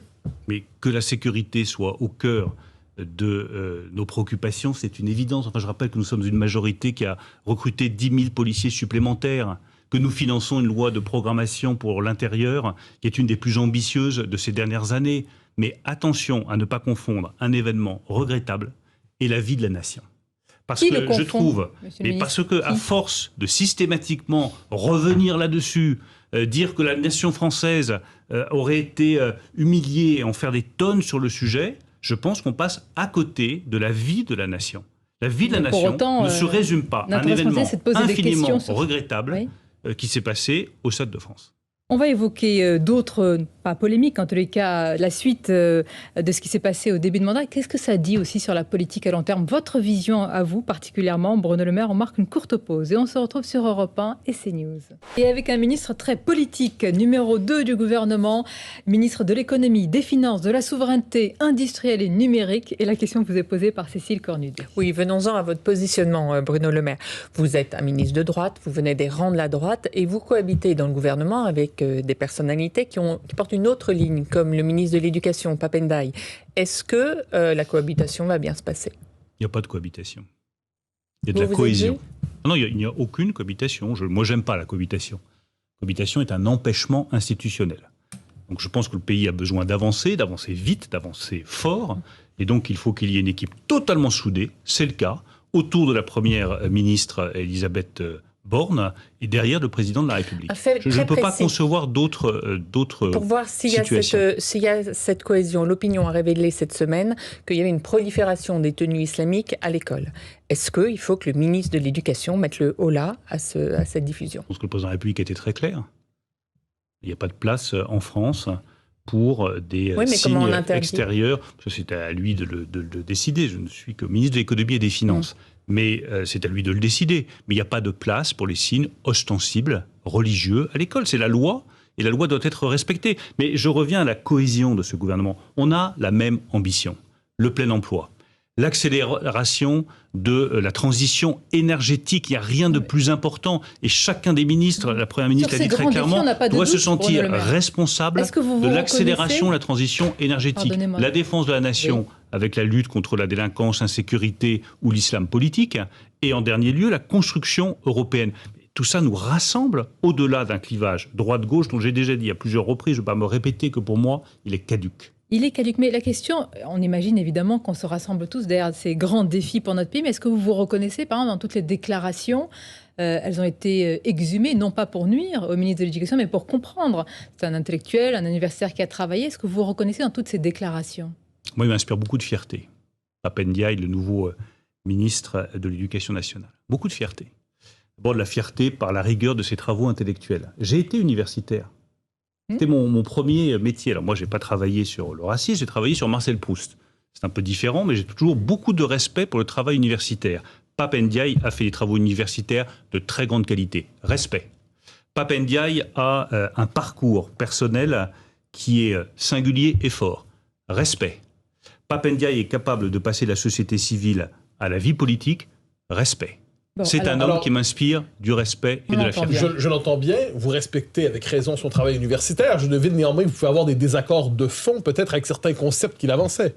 Mais que la sécurité soit au cœur de nos préoccupations, c'est une évidence. Enfin, je rappelle que nous sommes une majorité qui a recruté 10 000 policiers supplémentaires, que nous finançons une loi de programmation pour l'intérieur qui est une des plus ambitieuses de ces dernières années. Mais attention à ne pas confondre un événement regrettable et la vie de la nation. Parce que je trouve, et parce que à force de systématiquement revenir là-dessus, dire que la nation française aurait été humiliée et en faire des tonnes sur le sujet, je pense qu'on passe à côté de la vie de la nation. La vie de la nation ne se résume pas à un événement infiniment regrettable qui s'est passé au Stade de France. On va évoquer d'autres, pas polémiques, en tous les cas, la suite de ce qui s'est passé au début de mandat. Qu'est-ce que ça dit aussi sur la politique à long terme? Votre vision à vous, particulièrement, Bruno Le Maire. On marque une courte pause et on se retrouve sur Europe 1 et CNews. Et avec un ministre très politique, numéro 2 du gouvernement, ministre de l'économie, des finances, de la souveraineté industrielle et numérique. Et la question vous est posée par Cécile Cornudet. Oui, venons-en à votre positionnement, Bruno Le Maire. Vous êtes un ministre de droite, vous venez des rangs de la droite et vous cohabitez dans le gouvernement avec des personnalités qui portent une autre ligne, comme le ministre de l'Éducation, Pap Ndiaye. Est-ce que la cohabitation va bien se passer? Il n'y a pas de cohabitation. Il y a de la cohésion. Non, il n'y a aucune cohabitation. Moi, j'aime pas la cohabitation. La cohabitation est un empêchement institutionnel. Donc je pense que le pays a besoin d'avancer vite, d'avancer fort. Et donc il faut qu'il y ait une équipe totalement soudée, c'est le cas, autour de la première ministre Elisabeth Borne et derrière le président de la République. Je ne peux pas concevoir d'autres Pour voir s'il y a cette cohésion, l'opinion a révélé cette semaine qu'il y avait une prolifération des tenues islamiques à l'école. Est-ce qu'il faut que le ministre de l'Éducation mette le holà à cette diffusion? Je pense que le président de la République était très clair. Il n'y a pas de place en France pour des signes extérieurs. C'est à lui de le décider. Je ne suis que ministre de l'économie et des finances. Mais c'est à lui de le décider. Mais il n'y a pas de place pour les signes ostensibles, religieux à l'école. C'est la loi, et la loi doit être respectée. Mais je reviens à la cohésion de ce gouvernement. On a la même ambition, le plein emploi, l'accélération de la transition énergétique. Il n'y a rien de plus important. Et chacun des ministres, la Première ministre l'a dit très clairement, doit se sentir responsable de l'accélération de la transition énergétique. La défense de la nation, avec la lutte contre la délinquance, l'insécurité ou l'islam politique. Et en dernier lieu, la construction européenne. Tout ça nous rassemble au-delà d'un clivage droite-gauche dont j'ai déjà dit à plusieurs reprises, je ne vais pas me répéter que pour moi, il est caduc. Il est caduc, mais la question, on imagine évidemment qu'on se rassemble tous derrière ces grands défis pour notre pays, mais est-ce que vous vous reconnaissez, par exemple, dans toutes les déclarations elles ont été exhumées, non pas pour nuire au ministre de l'Éducation, mais pour comprendre. C'est un intellectuel, un universitaire qui a travaillé. Est-ce que vous vous reconnaissez dans toutes ces déclarations? Moi, il m'inspire beaucoup de fierté. Pap Ndiaye, le nouveau ministre de l'Éducation nationale. Beaucoup de fierté. D'abord, de la fierté par la rigueur de ses travaux intellectuels. J'ai été universitaire. C'était mon premier métier. Alors moi, je n'ai pas travaillé sur le racisme, j'ai travaillé sur Marcel Proust. C'est un peu différent, mais j'ai toujours beaucoup de respect pour le travail universitaire. Pap Ndiaye a fait des travaux universitaires de très grande qualité. Respect. Pap Ndiaye a un parcours personnel qui est singulier et fort. Respect. Pap Ndiaye est capable de passer de la société civile à la vie politique. Respect. Bon, c'est un homme qui m'inspire du respect et de la fierté. Je l'entends bien, vous respectez avec raison son travail universitaire. Je devine néanmoins que vous pouvez avoir des désaccords de fond, peut-être avec certains concepts qu'il avançait.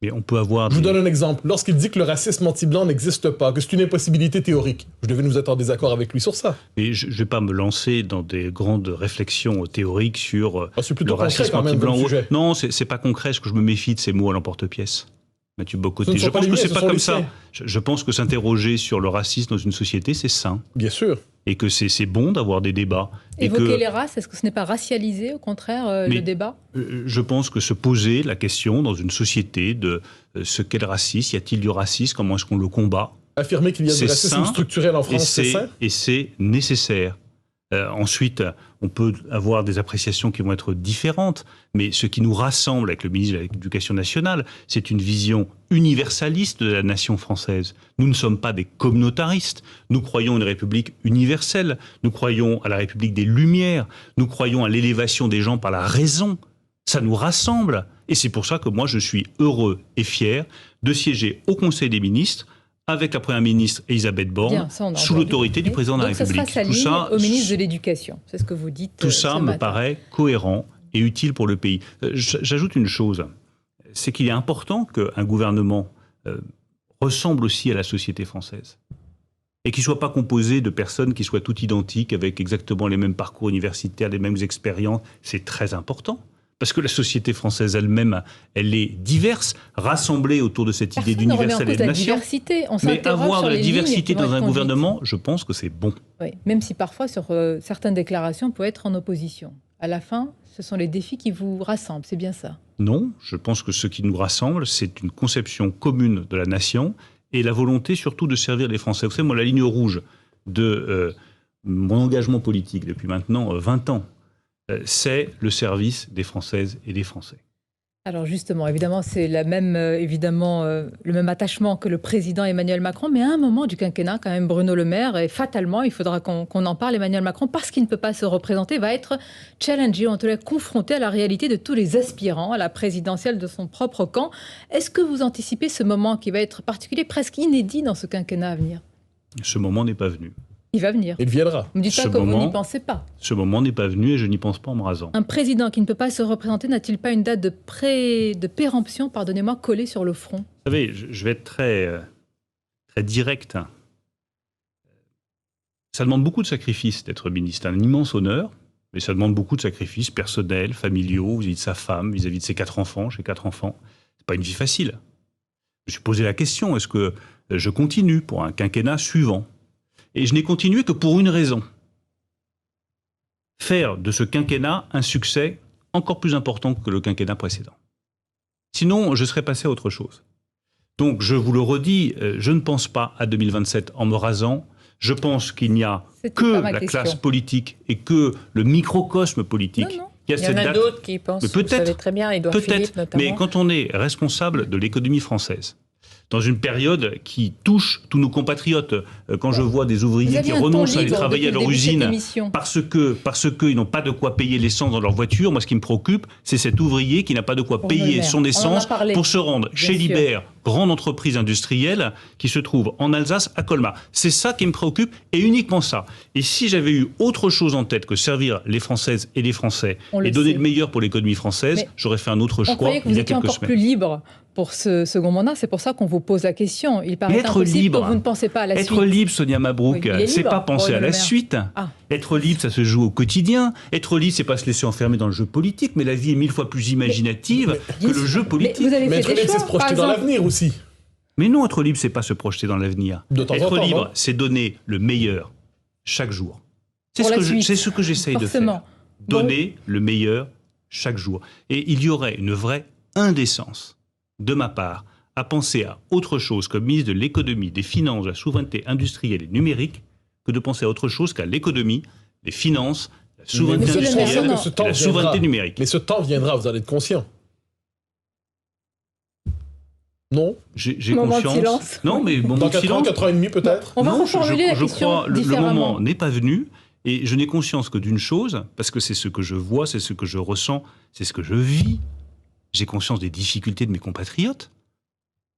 Mais on peut avoir. Je vous donne un exemple. Lorsqu'il dit que le racisme anti-blanc n'existe pas, que c'est une impossibilité théorique, je devine vous être en désaccord avec lui sur ça. Et je ne vais pas me lancer dans des grandes réflexions théoriques sur le racisme anti-blanc. Non, c'est pas concret. Ce que je me méfie de ces mots à l'emporte-pièce. Mathieu Bocoté. Je pense que c'est pas comme ça. Je pense que s'interroger sur le racisme dans une société, c'est sain. Bien sûr. Et que c'est bon d'avoir des débats. Évoquer les races, est-ce que ce n'est pas racialiser, au contraire, le débat? Je pense que se poser la question dans une société de ce qu'est le racisme, y a-t-il du racisme, comment est-ce qu'on le combat? Affirmer qu'il y a du racisme structurel en France, c'est sain? Et c'est nécessaire. Ensuite, on peut avoir des appréciations qui vont être différentes, mais ce qui nous rassemble avec le ministre de l'Éducation nationale, c'est une vision universaliste de la nation française. Nous ne sommes pas des communautaristes. Nous croyons à une République universelle. Nous croyons à la République des Lumières. Nous croyons à l'élévation des gens par la raison. Ça nous rassemble. Et c'est pour ça que moi, je suis heureux et fier de siéger au Conseil des ministres avec la Première ministre Elisabeth Borne, sous l'autorité du Président de la République. Donc, ça sera sa ligne au ministre de l'Éducation. C'est ce que vous dites. Tout ça me paraît cohérent et utile pour le pays. J'ajoute une chose, c'est qu'il est important qu'un gouvernement ressemble aussi à la société française et qu'il ne soit pas composé de personnes qui soient toutes identiques avec exactement les mêmes parcours universitaires, les mêmes expériences. C'est très important. Parce que la société française elle-même, elle est diverse, rassemblée autour de cette idée d'universel et de nation. Mais avoir de la diversité dans un gouvernement, je pense que c'est bon. Oui, même si parfois, sur certaines déclarations, on peut être en opposition. À la fin, ce sont les défis qui vous rassemblent, c'est bien ça? Non, je pense que ce qui nous rassemble, c'est une conception commune de la nation et la volonté surtout de servir les Français. Vous savez, moi, la ligne rouge de mon engagement politique depuis maintenant 20 ans, c'est le service des Françaises et des Français. Alors justement, évidemment, c'est le même attachement que le président Emmanuel Macron, mais à un moment du quinquennat, quand même, Bruno Le Maire, et fatalement, il faudra qu'on en parle, Emmanuel Macron, parce qu'il ne peut pas se représenter, va être challengé, en tout cas confronté à la réalité de tous les aspirants à la présidentielle de son propre camp. Est-ce que vous anticipez ce moment qui va être particulier, presque inédit dans ce quinquennat à venir ? Ce moment n'est pas venu. Il va venir. Il viendra. Vous ne dites pas que vous n'y pensez pas. Ce moment n'est pas venu et je n'y pense pas en me rasant. Un président qui ne peut pas se représenter n'a-t-il pas une date de péremption, pardonnez-moi, collée sur le front ? Vous savez, je vais être très direct. Ça demande beaucoup de sacrifices d'être ministre. C'est un immense honneur, mais ça demande beaucoup de sacrifices personnels, familiaux, vis-à-vis de sa femme, vis-à-vis de ses 4 enfants. J'ai 4 enfants. C'est pas une vie facile. Je me suis posé la question, est-ce que je continue pour un quinquennat suivant ? Et je n'ai continué que pour une raison. Faire de ce quinquennat un succès encore plus important que le quinquennat précédent. Sinon, je serais passé à autre chose. Donc, je vous le redis, je ne pense pas à 2027 en me rasant. Je pense qu'il n'y a que la classe politique et que le microcosme politique. Non. Il y en a d'autres qui pensent, vous savez très bien, Édouard Philippe notamment. Mais quand on est responsable de l'économie française, dans une période qui touche tous nos compatriotes. Quand je vois des ouvriers qui renoncent à aller travailler à leur usine parce qu'ils n'ont pas de quoi payer l'essence dans leur voiture, moi ce qui me préoccupe, c'est cet ouvrier qui n'a pas de quoi payer son essence pour se rendre chez Liebherr, grande entreprise industrielle qui se trouve en Alsace à Colmar. C'est ça qui me préoccupe et uniquement ça. Et si j'avais eu autre chose en tête que servir les Françaises et les Français et donner le meilleur pour l'économie française, j'aurais fait un autre choix il y a quelques semaines. Vous étiez encore plus libre pour ce second mandat, c'est pour ça qu'on vous pose la question. Il paraît impossible que vous ne pensez pas à la suite. Être libre, Sonia Mabrouk, c'est pas penser à la suite. Être libre, ça se joue au quotidien. Être libre, c'est pas se laisser enfermer dans le jeu politique, mais la vie est 1000 fois plus imaginative que le jeu politique. Mais être libre, c'est se projeter dans l'avenir aussi. Mais non, être libre, c'est pas se projeter dans l'avenir. Être libre, c'est donner le meilleur chaque jour. C'est ce que j'essaye de faire. Donner le meilleur chaque jour. Et il y aurait une vraie indécence de ma part, à penser à autre chose comme ministre de l'économie, des finances, de la souveraineté industrielle et numérique, que de penser à autre chose qu'à l'économie, les finances, la souveraineté industrielle et la souveraineté numérique. Mais ce temps viendra, vous en êtes conscient. Non. J'ai conscience. Non, mais dans 4 ans, 4 ans et demi peut-être. On va reformuler la question différemment. Le moment n'est pas venu. Et je n'ai conscience que d'une chose, parce que c'est ce que je vois, c'est ce que je ressens, c'est ce que je vis. J'ai conscience des difficultés de mes compatriotes.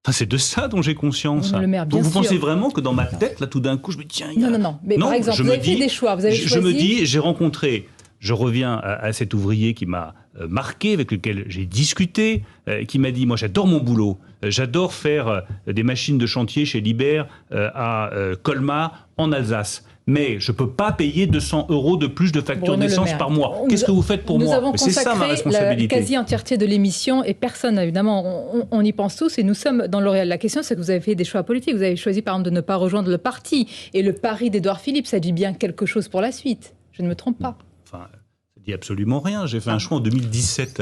Enfin, c'est de ça dont j'ai conscience. Donc vous pensez vraiment que dans ma tête, là, tout d'un coup, je me dis, tiens... Non. Mais par exemple, vous avez fait des choix. Vous avez choisi... Je me dis, j'ai rencontré... Je reviens à cet ouvrier qui m'a marqué, avec lequel j'ai discuté, qui m'a dit, moi j'adore mon boulot, j'adore faire des machines de chantier chez Liebherr à Colmar, en Alsace. Mais je ne peux pas payer 200 € de plus de facture d'essence par mois. Qu'est-ce que vous faites pour moi? Nous avons consacré la quasi-entièreté de l'émission et personne, évidemment, on y pense tous et nous sommes dans L'Oréal. La question, c'est que vous avez fait des choix politiques. Vous avez choisi, par exemple, de ne pas rejoindre le parti. Et le pari d'Édouard Philippe, ça dit bien quelque chose pour la suite. Je ne me trompe pas. Enfin, ça dit absolument rien. J'ai fait un choix en 2017.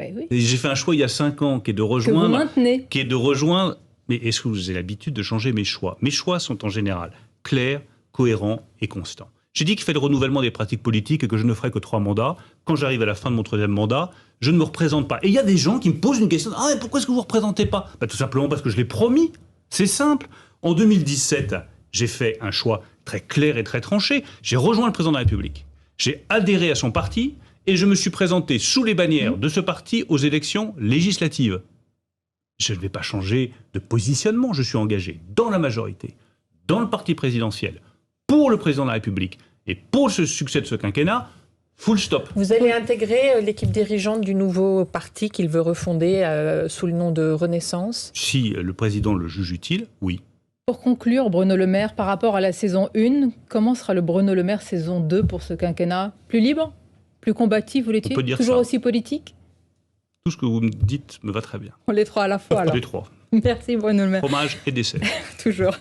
Ben oui. J'ai fait un choix il y a 5 ans qui est de rejoindre... Que vous maintenez. Qui est de rejoindre... Mais est-ce que vous avez l'habitude de changer mes choix? Mes choix sont en général clairs, cohérent et constant. J'ai dit qu'il fait le renouvellement des pratiques politiques et que je ne ferai que 3 mandats. Quand j'arrive à la fin de mon 3e mandat, je ne me représente pas. Et il y a des gens qui me posent une question. Ah, mais pourquoi est-ce que vous ne représentez pas? Tout simplement parce que je l'ai promis. C'est simple. En 2017, j'ai fait un choix très clair et très tranché. J'ai rejoint le président de la République. J'ai adhéré à son parti et je me suis présenté sous les bannières de ce parti aux élections législatives. Je ne vais pas changer de positionnement. Je suis engagé dans la majorité, dans le parti présidentiel, pour le président de la République et pour le succès de ce quinquennat, full stop. Vous allez intégrer l'équipe dirigeante du nouveau parti qu'il veut refonder sous le nom de Renaissance? Si le président le juge utile, oui. Pour conclure, Bruno Le Maire, par rapport à la saison 1, comment sera le Bruno Le Maire saison 2 pour ce quinquennat? Plus libre? Plus combatif, vous l'étiez? Toujours aussi politique? Tout ce que vous me dites me va très bien. On les 3 à la fois, alors. Les 3. Merci Bruno Le Maire. Fromage et dessert. Toujours.